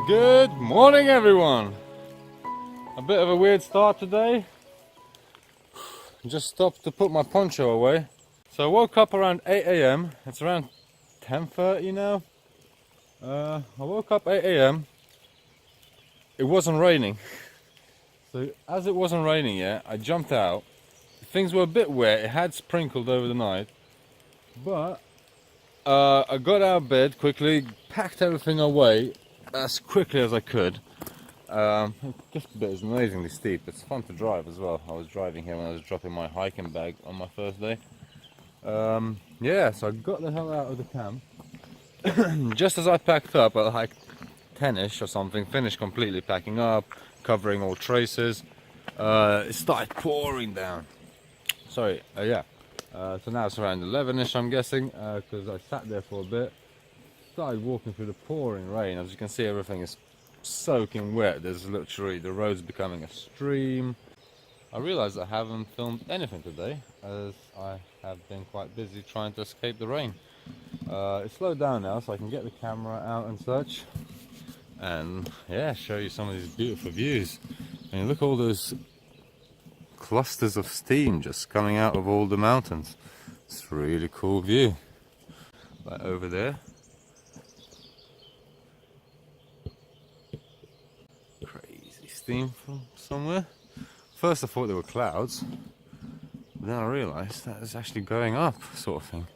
Good morning, everyone. A bit of a weird start today. Just stopped to put my poncho away. So I woke up around 8 a.m. It's around 10:30 now. I woke up 8 a.m. It wasn't raining. So as it wasn't raining yet, I jumped out. Things were a bit wet. It had sprinkled over the night. But I got out of bed quickly, packed everything away as quickly as I could. This bit is amazingly steep. It's fun to drive as well. I was driving here when I was dropping my hiking bag on my first day. Yeah, so I got the hell out of the camp. Just as I packed up at like 10ish or something, finished completely packing up, covering all traces, it started pouring down. Sorry, yeah. So now it's around 11ish, I'm guessing, because I sat there for a bit. Started walking through the pouring rain. As you can see, everything is soaking wet. There's literally, the road's becoming a stream. I realized I haven't filmed anything today, as I have been quite busy trying to escape the rain. It's slowed down now, so I can get the camera out and such, and yeah, show you some of these beautiful views. I mean, look at all those clusters of steam just coming out of all the mountains. It's a really cool view. Like over there. Crazy steam from somewhere. First I thought they were clouds, but then I realized that it's actually going up, sort of thing.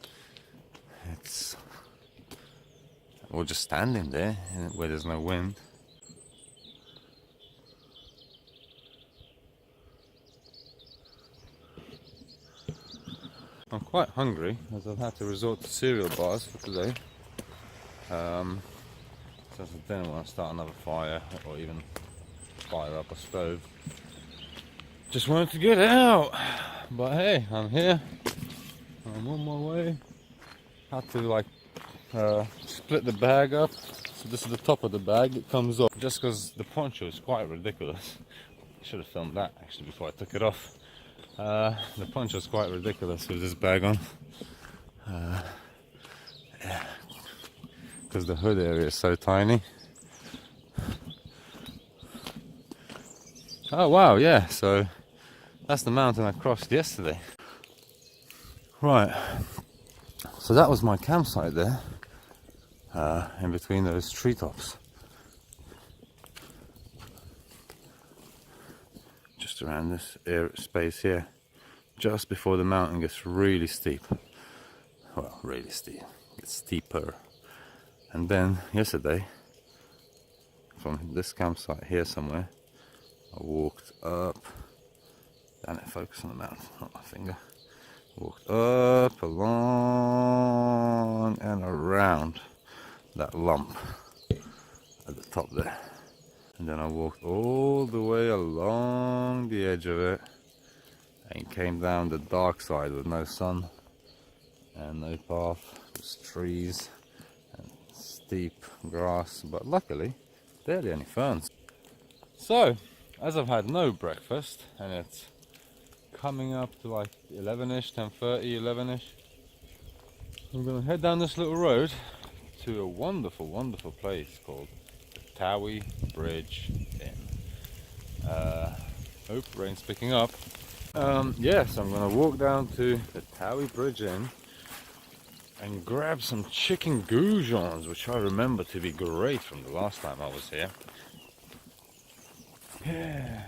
It's... or just standing there where there's no wind. I'm quite hungry, as I've had to resort to cereal bars for today. Since I didn't want to start another fire or even fire up a stove. Just wanted to get out, but hey, I'm here. I'm on my way. Had to like split the bag up. So this is the top of the bag. It comes off just because the poncho is quite ridiculous. I should have filmed that actually before I took it off. The poncho is quite ridiculous with this bag on. Yeah, because the hood area is so tiny. Oh wow, yeah, so that's the mountain I crossed yesterday. Right, so that was my campsite there, in between those treetops. Just around this space here, just before the mountain gets really steep. Well, really steep, it's steeper. And then yesterday, from this campsite here somewhere, I walked up. Damn it, focus on the mountain, not my finger. Walked up, along, and around that lump at the top there. And then I walked all the way along the edge of it and came down the dark side with no sun and no path, just trees and steep grass, but luckily barely any ferns. So, as I've had no breakfast and it's coming up to like 11ish, 10:30, 11ish, I'm gonna head down this little road to a wonderful, wonderful place called the Towie Bridge Inn. Hope rain's picking up. Yes, I'm gonna walk down to the Towie Bridge Inn and grab some chicken goujons, which I remember to be great from the last time I was here. Yeah,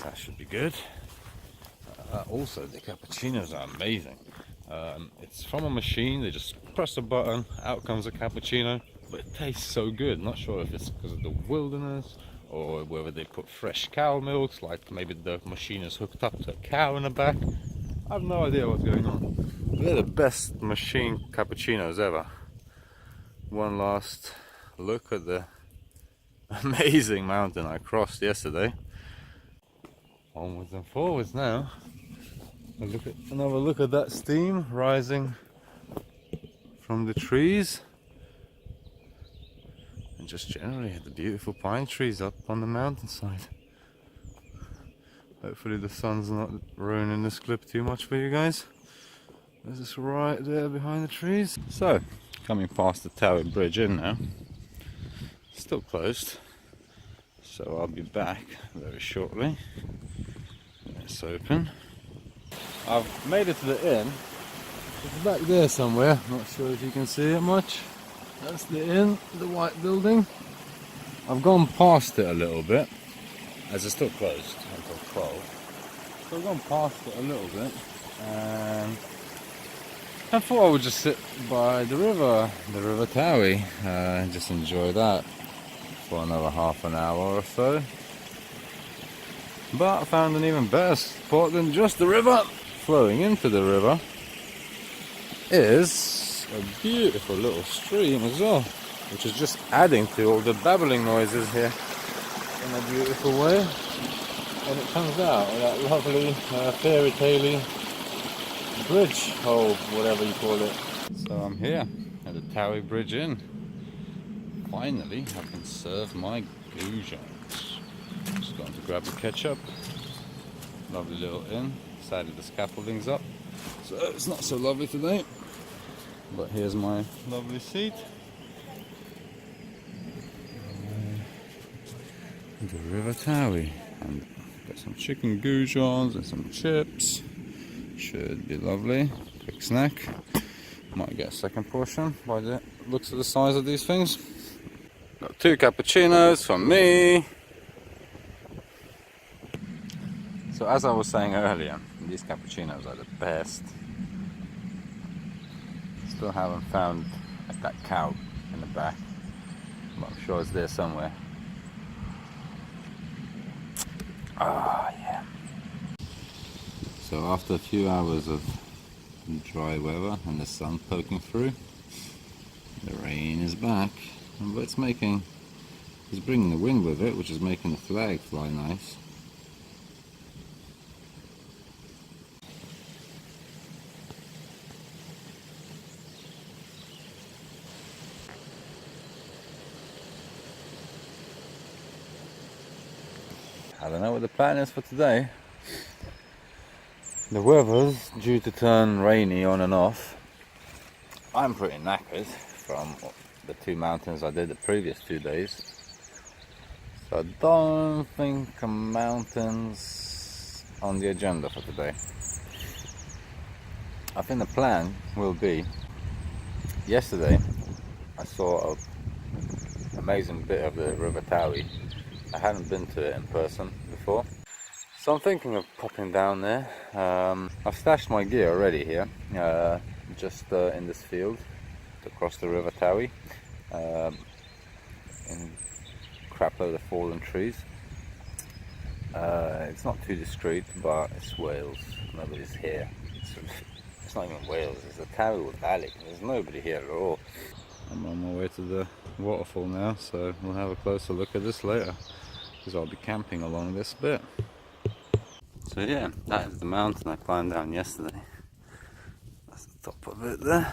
that should be good. Also, the cappuccinos are amazing. It's from a machine. They just press a button, out comes a cappuccino, but it tastes so good. Not sure if it's because of the wilderness or whether they put fresh cow milks, like maybe the machine is hooked up to a cow in the back. I have no idea what's going on. They're the best machine cappuccinos ever. One last look at the amazing mountain I crossed yesterday. Onwards and forwards now. Another look at that steam rising from the trees, and just generally the beautiful pine trees up on the mountainside. Hopefully the sun's not ruining this clip too much for you guys. There's this right there behind the trees. So, coming past the Tower Bridge in now. Still closed, so I'll be back very shortly. It's open. I've made it to the inn. It's back there somewhere. Not sure if you can see it much. That's the inn, the white building. I've gone past it a little bit, as it's still closed until 12. So I've gone past it a little bit, and I thought I would just sit by the River Towie, and just enjoy that for another half an hour or so. But I found an even better spot than just the river. Flowing into the river is a beautiful little stream as well, which is just adding to all the babbling noises here in a beautiful way. And it comes out with that lovely fairy tale bridge, or whatever you call it. So I'm here at the Towie Bridge Inn. Finally, I can serve my goujons. Just going to grab the ketchup. Lovely little inn. Sadly the scaffolding's up, so it's not so lovely today. But here's my lovely seat. The River Towie. And got some chicken goujons and some chips. Should be lovely. Quick snack. Might get a second portion by the looks of the size of these things. Got 2 cappuccinos for me. So as I was saying earlier, these cappuccinos are the best. Still haven't found that cow in the back, but I'm sure it's there somewhere. Ah, yeah. So after a few hours of dry weather and the sun poking through, the rain is back, but it's bringing the wind with it, which is making the flag fly nice. I don't know what the plan is for today. The weather's due to turn rainy on and off. I'm pretty knackered from the 2 mountains I did the previous 2 days. So I don't think a mountain's on the agenda for today. I think the plan will be, yesterday I saw an amazing bit of the River Towie. I hadn't been to it in person before, so I'm thinking of popping down there. I've stashed my gear already here, just in this field across the River Towie, in crap load of fallen trees. It's not too discreet, but it's Wales. Nobody's here. It's not even Wales. It's a Towie Valley. There's nobody here at all. I'm on my way to the waterfall now, so we'll have a closer look at this later, because I'll be camping along this bit. So yeah, that is the mountain I climbed down yesterday. That's the top of it there.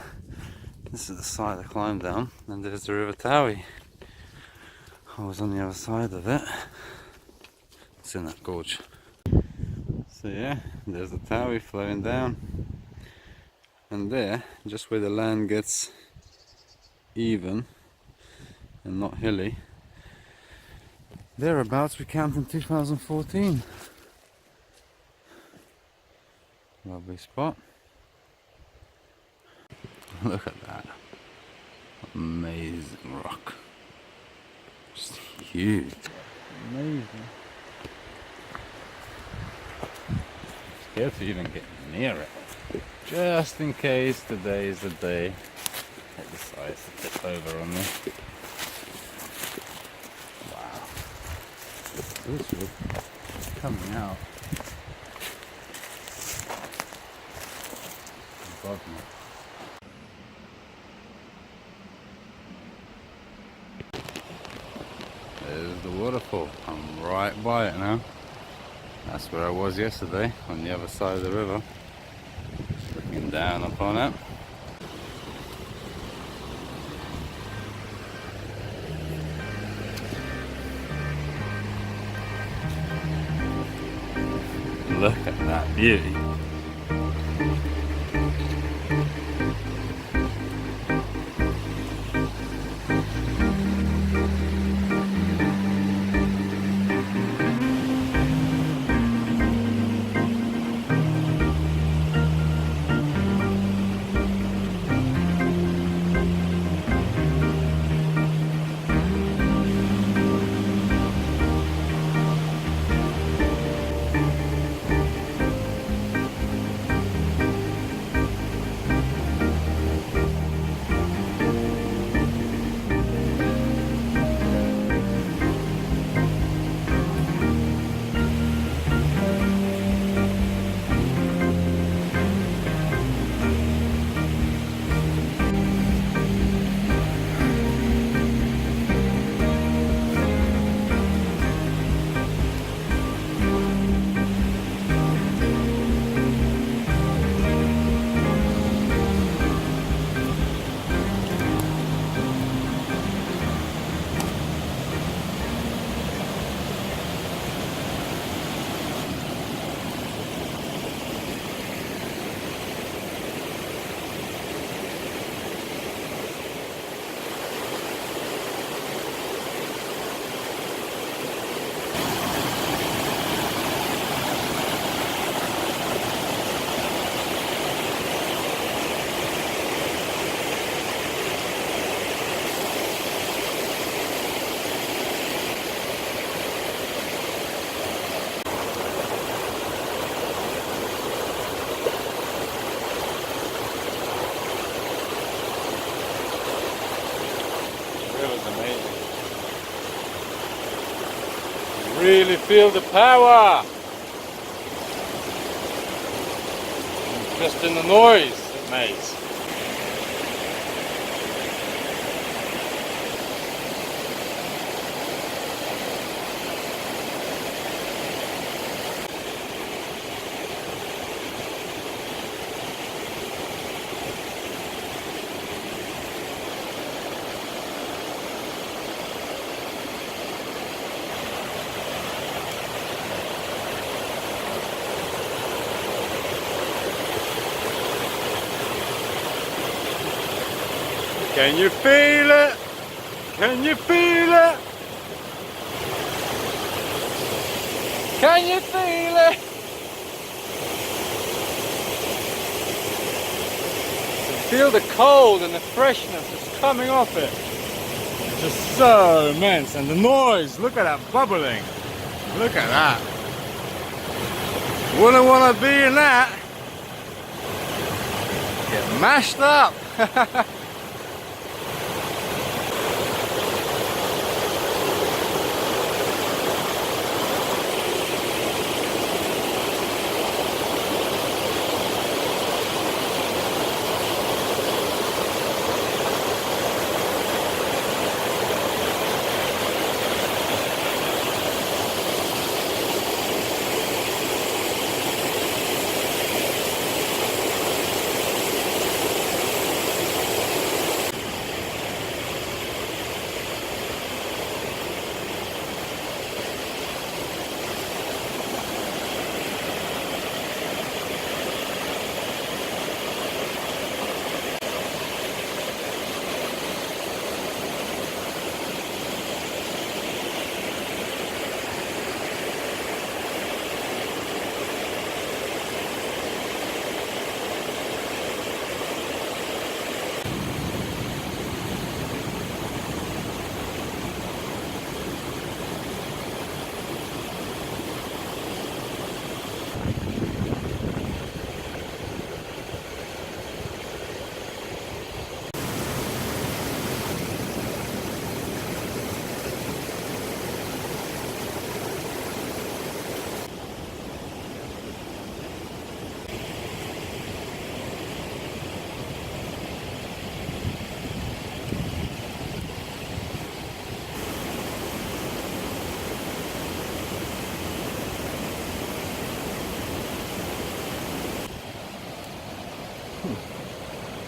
This is the side I climbed down, and there's the River Towie. I was on the other side of it. It's in that gorge. So yeah, there's the Towie flowing down. And there, just where the land gets even and not hilly, thereabouts we camped in 2014. Lovely spot. Look at that. Amazing rock. Just huge. Amazing. Scared to even get near it. Just in case today is the day it decides to tip over on me. Wow. This is coming out above me. There's the waterfall. I'm right by it now. That's where I was yesterday, on the other side of the river. Looking down upon it. Look at that beauty. Really feel the power. Just in the noise it makes. Can you feel it? Can you feel it? Can you feel it? Feel the cold and the freshness that's coming off it. It's just so immense. And the noise, look at that bubbling. Look at that. Wouldn't want to be in that. Get mashed up.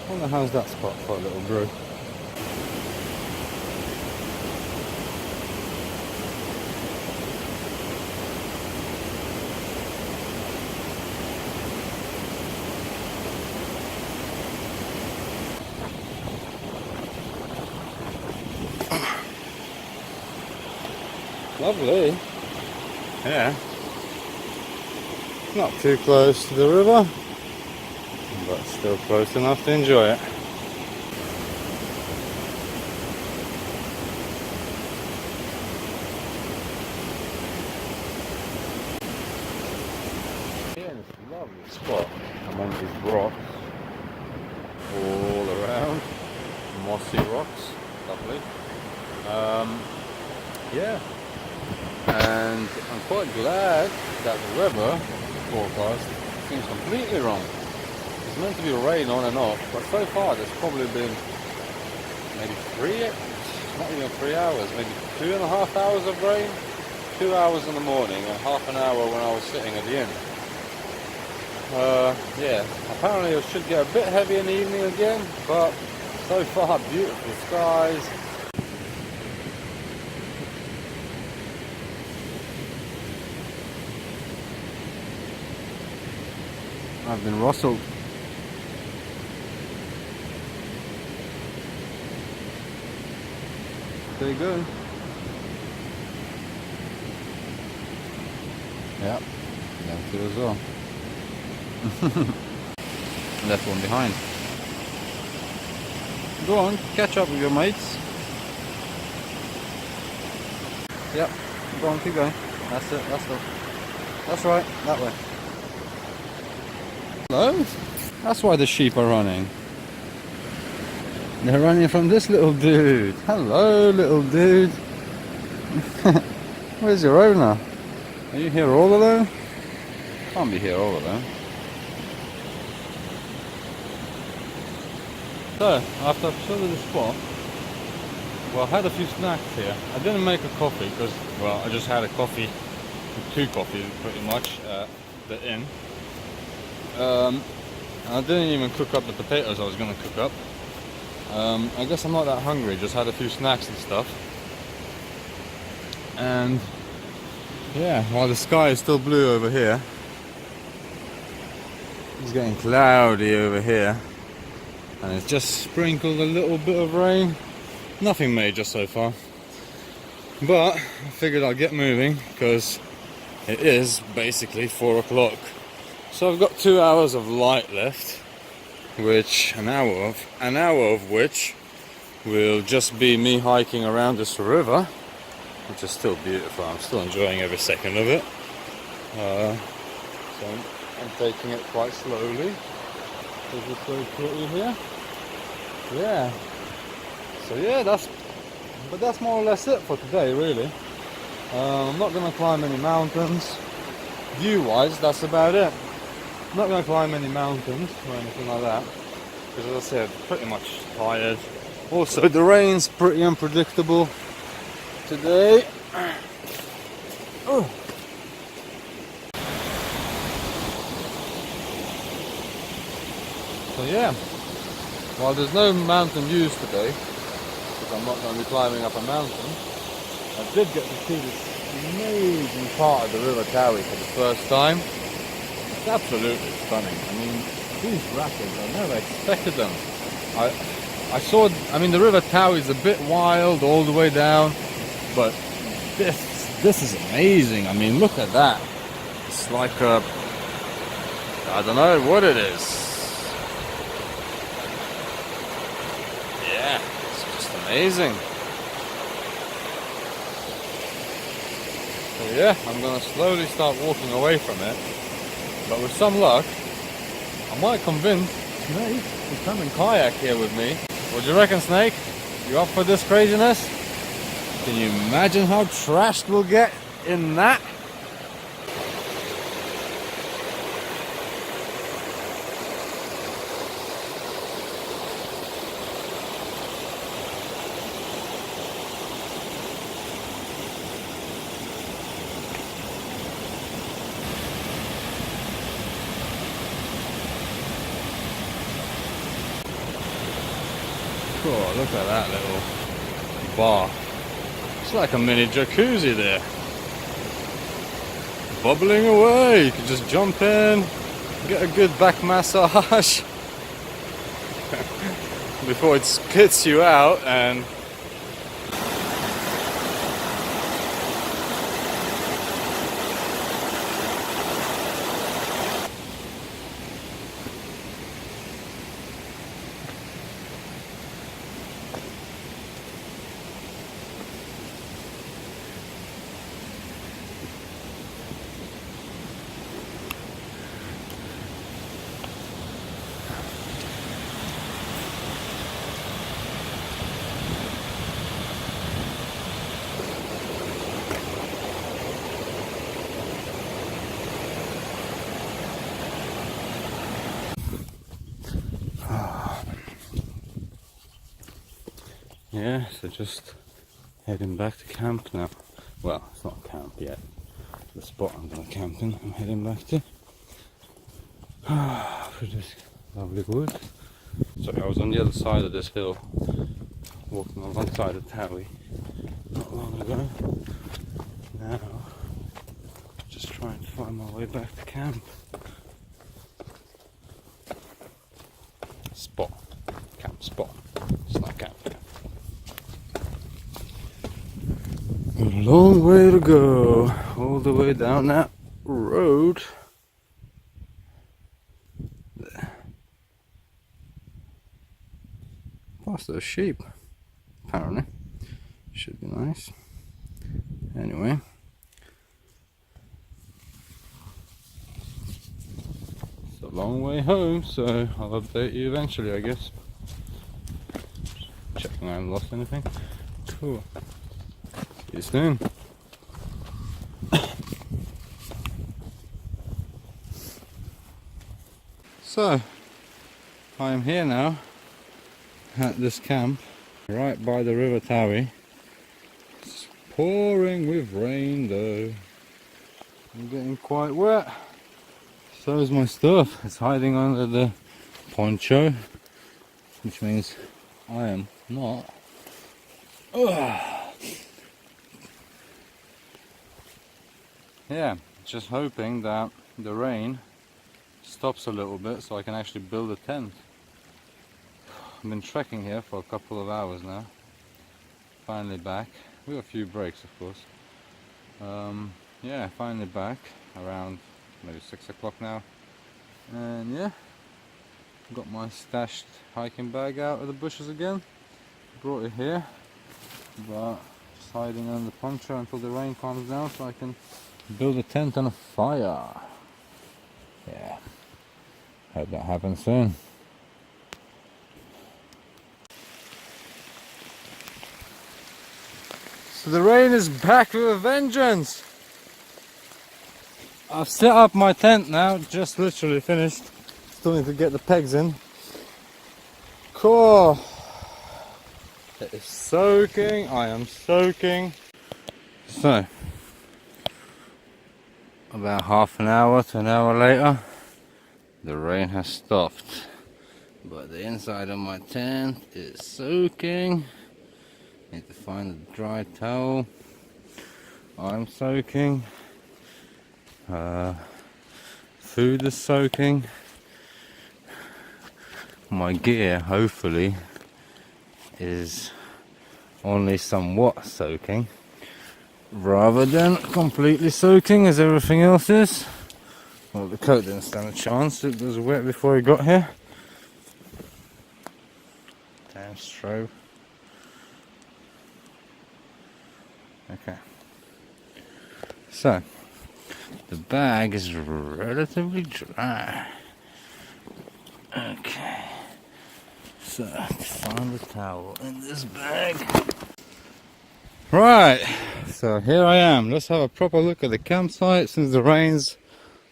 I wonder how's that spot for a little brew. Lovely. Yeah. Not too close to the river, but still close enough to enjoy it. Here is a lovely spot among these rocks all around, mossy rocks, lovely. Yeah, and I'm quite glad that the weather forecast seems completely wrong. It's meant to be rain on and off, but so far there's probably been maybe not even 3 hours, maybe 2.5 hours of rain. 2 hours in the morning and half an hour when I was sitting at the end. Yeah, apparently it should get a bit heavy in the evening again, but so far beautiful skies. I've been rustled. There you go. Yep, left it as well. Left one behind. Go on, catch up with your mates. Yep, go on, keep going. That's it, that's right, that way. Hello? That's why the sheep are running. They're running from this little dude. Hello, little dude. Where's your owner? Are you here all alone? Can't be here all alone. So, after I've showed you the spot, well, I had a few snacks here. I didn't make a coffee because, well, I just had a coffee, 2 coffees pretty much at the inn. I didn't even cook up the potatoes I was going to cook up. I guess I'm not that hungry, just had a few snacks and stuff. And yeah, while the sky is still blue over here, it's getting cloudy over here. And it's just sprinkled a little bit of rain. Nothing major so far. But I figured I'd get moving because it is basically 4 o'clock. So I've got 2 hours of light left, which an hour of which will just be me hiking around this river, which is still beautiful. I'm still enjoying every second of it. So I'm taking it quite slowly. Is it so pretty here? Yeah. So yeah, that's more or less it for today, really. I'm not going to climb any mountains. View-wise, that's about it. I'm not going to climb any mountains or anything like that, because as I said, pretty much tired. Also, the rain's pretty unpredictable today. Oh. So yeah, while there's no mountain views today, because I'm not going to be climbing up a mountain, I did get to see this amazing part of the River Towie for the first time. It's absolutely stunning. I mean, these rapids, I never expected them. I mean, the River Towie is a bit wild all the way down, but this is amazing. I mean, look at that. It's like a, I don't know what it is. Yeah, it's just amazing. So yeah, I'm gonna slowly start walking away from it. But with some luck, I might convince Snake to come and kayak here with me. What do you reckon, Snake? You up for this craziness? Can you imagine how trashed we'll get in that? Oh, look at that little bar. It's like a mini jacuzzi there. Bubbling away. You can just jump in, get a good back massage before it spits you out and yeah, so just heading back to camp now. Well, it's not camp yet. The spot I'm going to camp in, I'm heading back to. For this lovely wood. So I was on the other side of this hill, walking alongside the Towie not long ago. Now, just trying to find my way back to camp. Spot. Camp spot. It's not camp. A long way to go, all the way down that road. There. Past those sheep, apparently. Should be nice. Anyway. It's a long way home, so I'll update you eventually, I guess. Checking I haven't lost anything. Cool. See you soon. So, I am here now at this camp, right by the River Towie. It's pouring with rain though. I'm getting quite wet. So is my stuff. It's hiding under the poncho, which means I am not. Yeah, just hoping that the rain stops a little bit so I can actually build a tent. I've been trekking here for a couple of hours now. Finally back. We have a few breaks, of course. Yeah, finally back around maybe 6 o'clock now. And yeah, got my stashed hiking bag out of the bushes again. Brought it here, but just hiding under the poncho until the rain calms down so I can build a tent on a fire. Yeah, hope that happens soon. So the rain is back with a vengeance. I've set up my tent now, just literally finished. Still need to get the pegs in. Cool. It is soaking, I am soaking. So, about half an hour to an hour later, the rain has stopped. But the inside of my tent is soaking. Need to find a dry towel. I'm soaking. Food is soaking. My gear, hopefully, is only somewhat soaking, rather than completely soaking as everything else is. Well, the coat didn't stand a chance. It was wet before we got here. Damn strobe. Okay. So, the bag is relatively dry. Okay. So, find the towel in this bag. Right, so here I am. Let's have a proper look at the campsite since the rain's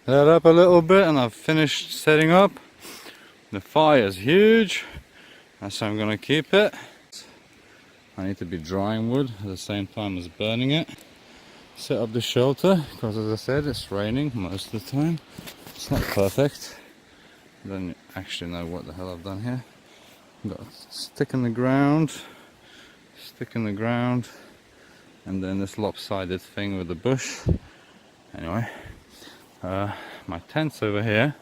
let up a little bit and I've finished setting up. The fire's huge, that's how I'm going to keep it. I need to be drying wood at the same time as burning it. Set up the shelter, because as I said, it's raining most of the time. It's not perfect. I don't actually know what the hell I've done here. I've got a stick in the ground, and then this lopsided thing with the bush. Anyway, my tent's over here,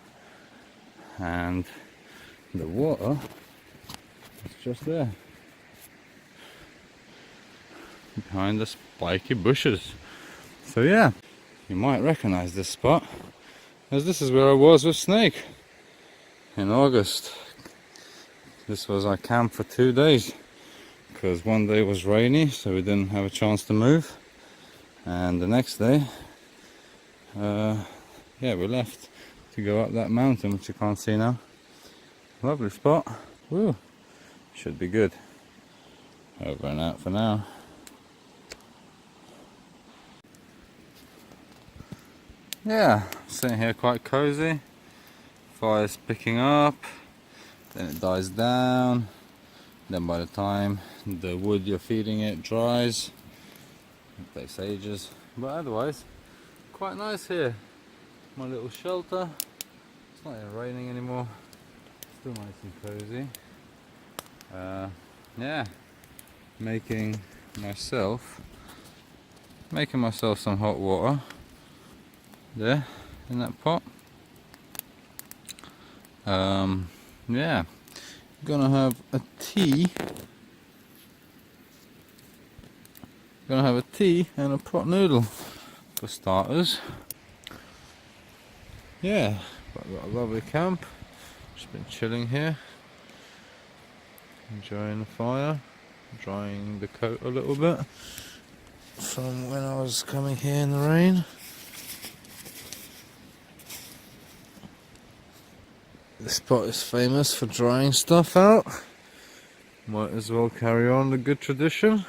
and the water is just there, behind the spiky bushes. So yeah, you might recognize this spot, as this is where I was with Snake in August. This was our camp for 2 days, because one day was rainy, so we didn't have a chance to move, and the next day, yeah, we left to go up that mountain, which you can't see now. Lovely spot. Woo, should be good. Over and out for now. Yeah, sitting here quite cozy. Fire's picking up, then it dies down. Then by the time the wood you're feeding it dries, it takes ages. But otherwise, quite nice here. My little shelter. It's not even raining anymore. Still nice and cozy. Yeah, making myself some hot water there in that pot. Yeah, gonna have a tea. And a pot noodle for starters. Yeah, but I've got a lovely camp. Just been chilling here, enjoying the fire, drying the coat a little bit from when I was coming here in the rain. This spot is famous for drying stuff out. Might as well carry on the good tradition.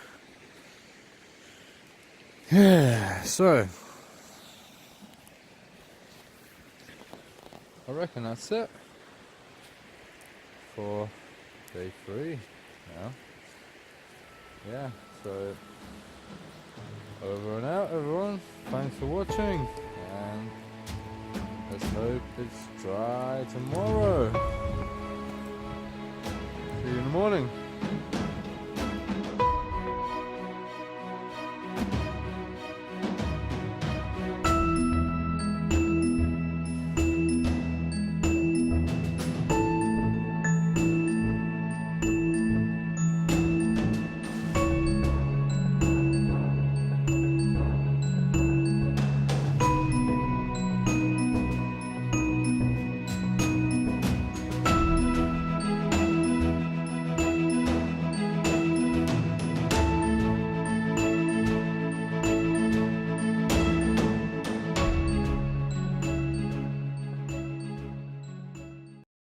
Yeah, so I reckon that's it. for day 3 now. Yeah, so over and out everyone, thanks for watching, and let's hope it's dry tomorrow. See you in the morning.